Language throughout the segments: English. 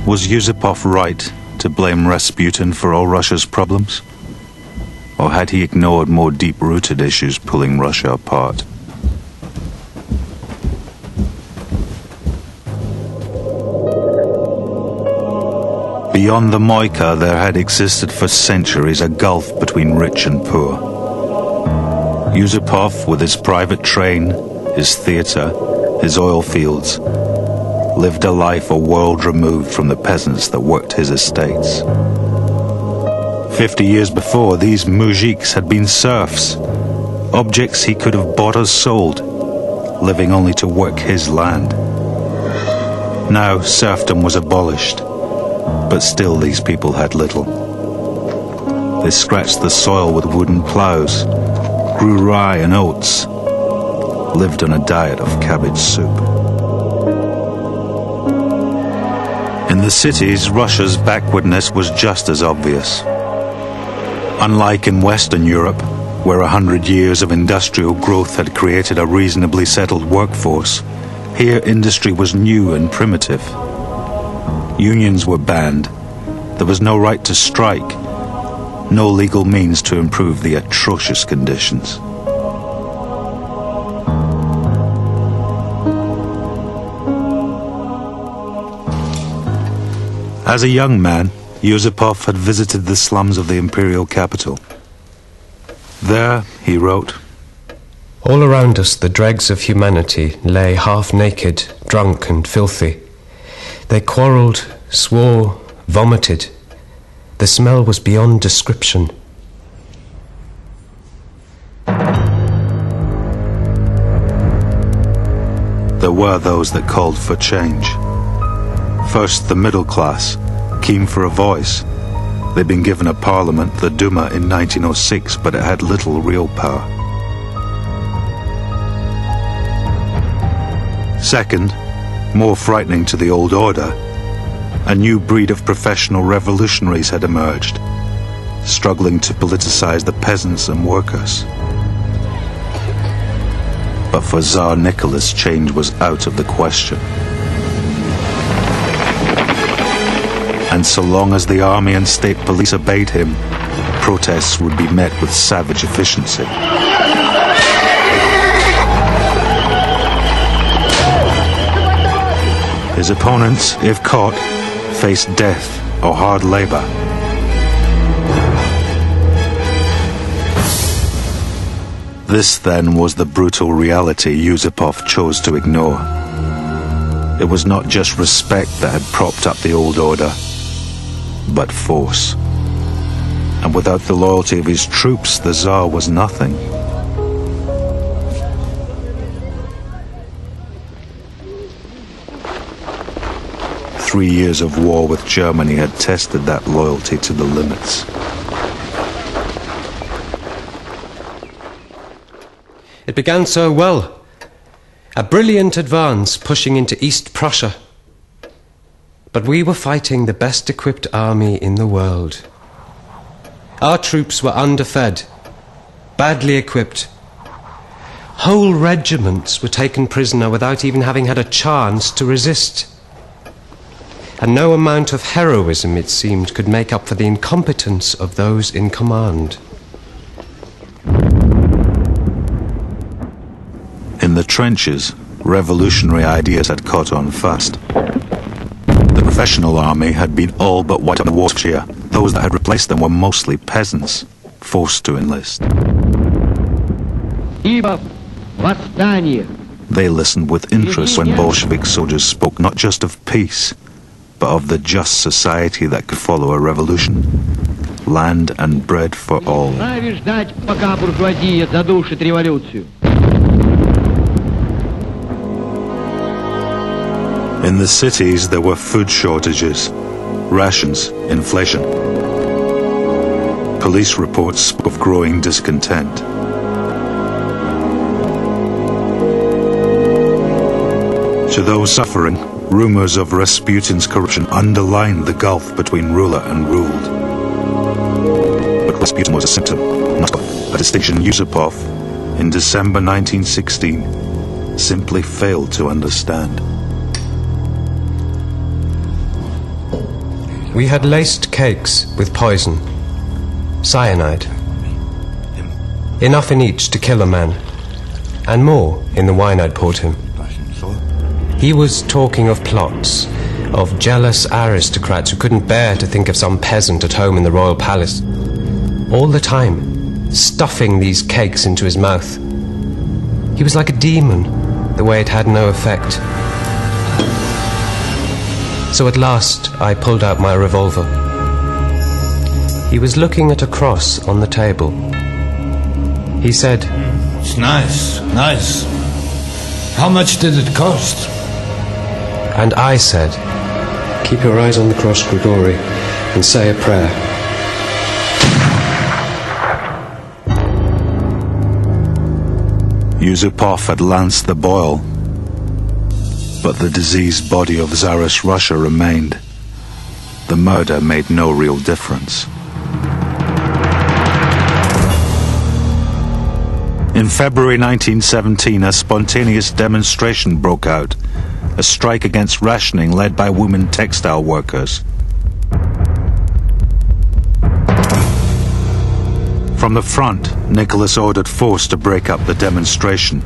Was Yusupov right to blame Rasputin for all Russia's problems? Or had he ignored more deep-rooted issues pulling Russia apart? Beyond the Moika, there had existed for centuries a gulf between rich and poor. Yusupov, with his private train, his theatre, his oil fields, lived a life a world removed from the peasants that worked his estates. 50 years before, these mujiks had been serfs, objects he could have bought or sold, living only to work his land. Now serfdom was abolished, but still these people had little. They scratched the soil with wooden plows, grew rye and oats, lived on a diet of cabbage soup. In the cities, Russia's backwardness was just as obvious. Unlike in Western Europe, where 100 years of industrial growth had created a reasonably settled workforce, here industry was new and primitive. Unions were banned. There was no right to strike, no legal means to improve the atrocious conditions. As a young man, Yusupov had visited the slums of the imperial capital. There, he wrote, "All around us the dregs of humanity lay half-naked, drunk and filthy. They quarrelled, swore, vomited. The smell was beyond description. There were those that called for change. First, the middle class, keen for a voice. They'd been given a parliament, the Duma, in 1906, but it had little real power. Second, more frightening to the old order, a new breed of professional revolutionaries had emerged, struggling to politicize the peasants and workers. But for Tsar Nicholas, change was out of the question. And so long as the army and state police obeyed him, protests would be met with savage efficiency. His opponents, if caught, faced death or hard labor. This, then, was the brutal reality Yusupov chose to ignore. It was not just respect that had propped up the old order, but force. And without the loyalty of his troops, the Tsar was nothing. Three years of war with Germany had tested that loyalty to the limits. It began so well. A brilliant advance pushing into East Prussia. But we were fighting the best equipped army in the world. Our troops were underfed, badly equipped. Whole regiments were taken prisoner without even having had a chance to resist. And no amount of heroism, it seemed, could make up for the incompetence of those in command. In the trenches, revolutionary ideas had caught on fast. The professional army had been all but wiped out in the war. Those that had replaced them were mostly peasants, forced to enlist. They listened with interest when Bolshevik soldiers spoke not just of peace, but of the just society that could follow a revolution. Land and bread for all. In the cities, there were food shortages, rations, inflation. Police reports spoke of growing discontent. To those suffering, rumors of Rasputin's corruption underlined the gulf between ruler and ruled. But Rasputin was a symptom, not a distinction Yusupov, in December 1916, simply failed to understand. We had laced cakes with poison, cyanide. Enough in each to kill a man, and more in the wine I'd poured him. He was talking of plots, of jealous aristocrats who couldn't bear to think of some peasant at home in the royal palace. All the time, stuffing these cakes into his mouth. He was like a demon, the way it had no effect. So at last, I pulled out my revolver. He was looking at a cross on the table. He said, "It's nice, nice. How much did it cost?" And I said, "Keep your eyes on the cross, Grigori, and say a prayer." Yusupov had lanced the boil, but the diseased body of Tsarist Russia remained. The murder made no real difference. In February 1917, a spontaneous demonstration broke out, a strike against rationing led by women textile workers. From the front, Nicholas ordered force to break up the demonstration.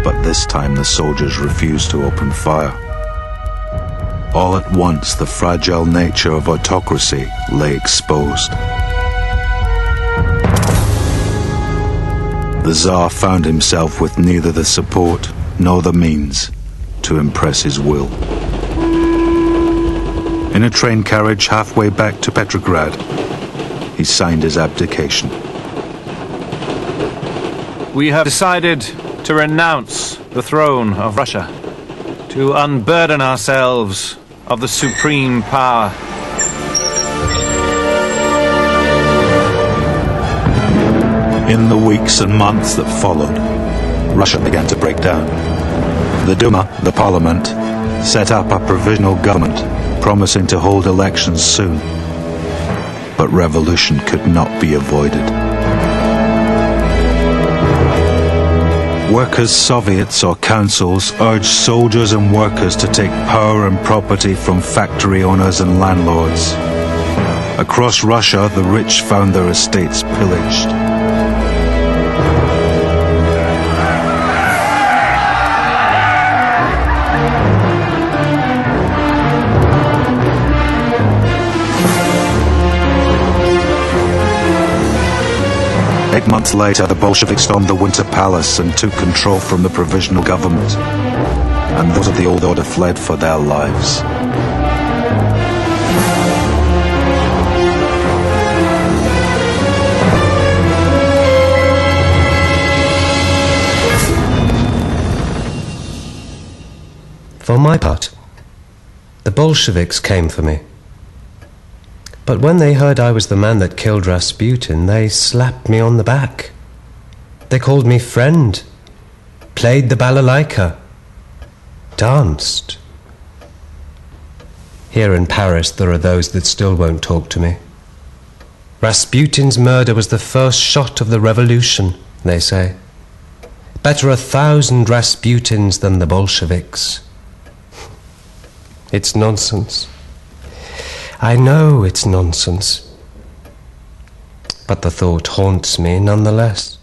But this time the soldiers refused to open fire. All at once, the fragile nature of autocracy lay exposed. The Tsar found himself with neither the support nor the means to impress his will. In a train carriage halfway back to Petrograd, he signed his abdication. We have decided to renounce the throne of Russia, to unburden ourselves of the supreme power. In the weeks and months that followed, Russia began to break down. The Duma, the parliament, set up a provisional government, promising to hold elections soon. But revolution could not be avoided. Workers' soviets or councils urged soldiers and workers to take power and property from factory owners and landlords. Across Russia, the rich found their estates pillaged. Eight months later, the Bolsheviks stormed the Winter Palace and took control from the Provisional government. And those of the old order fled for their lives. For my part, the Bolsheviks came for me. But when they heard I was the man that killed Rasputin, they slapped me on the back. They called me friend, played the balalaika, danced. Here in Paris there are those that still won't talk to me. Rasputin's murder was the first shot of the revolution, they say. Better 1,000 Rasputins than the Bolsheviks. It's nonsense. I know it's nonsense, but the thought haunts me nonetheless.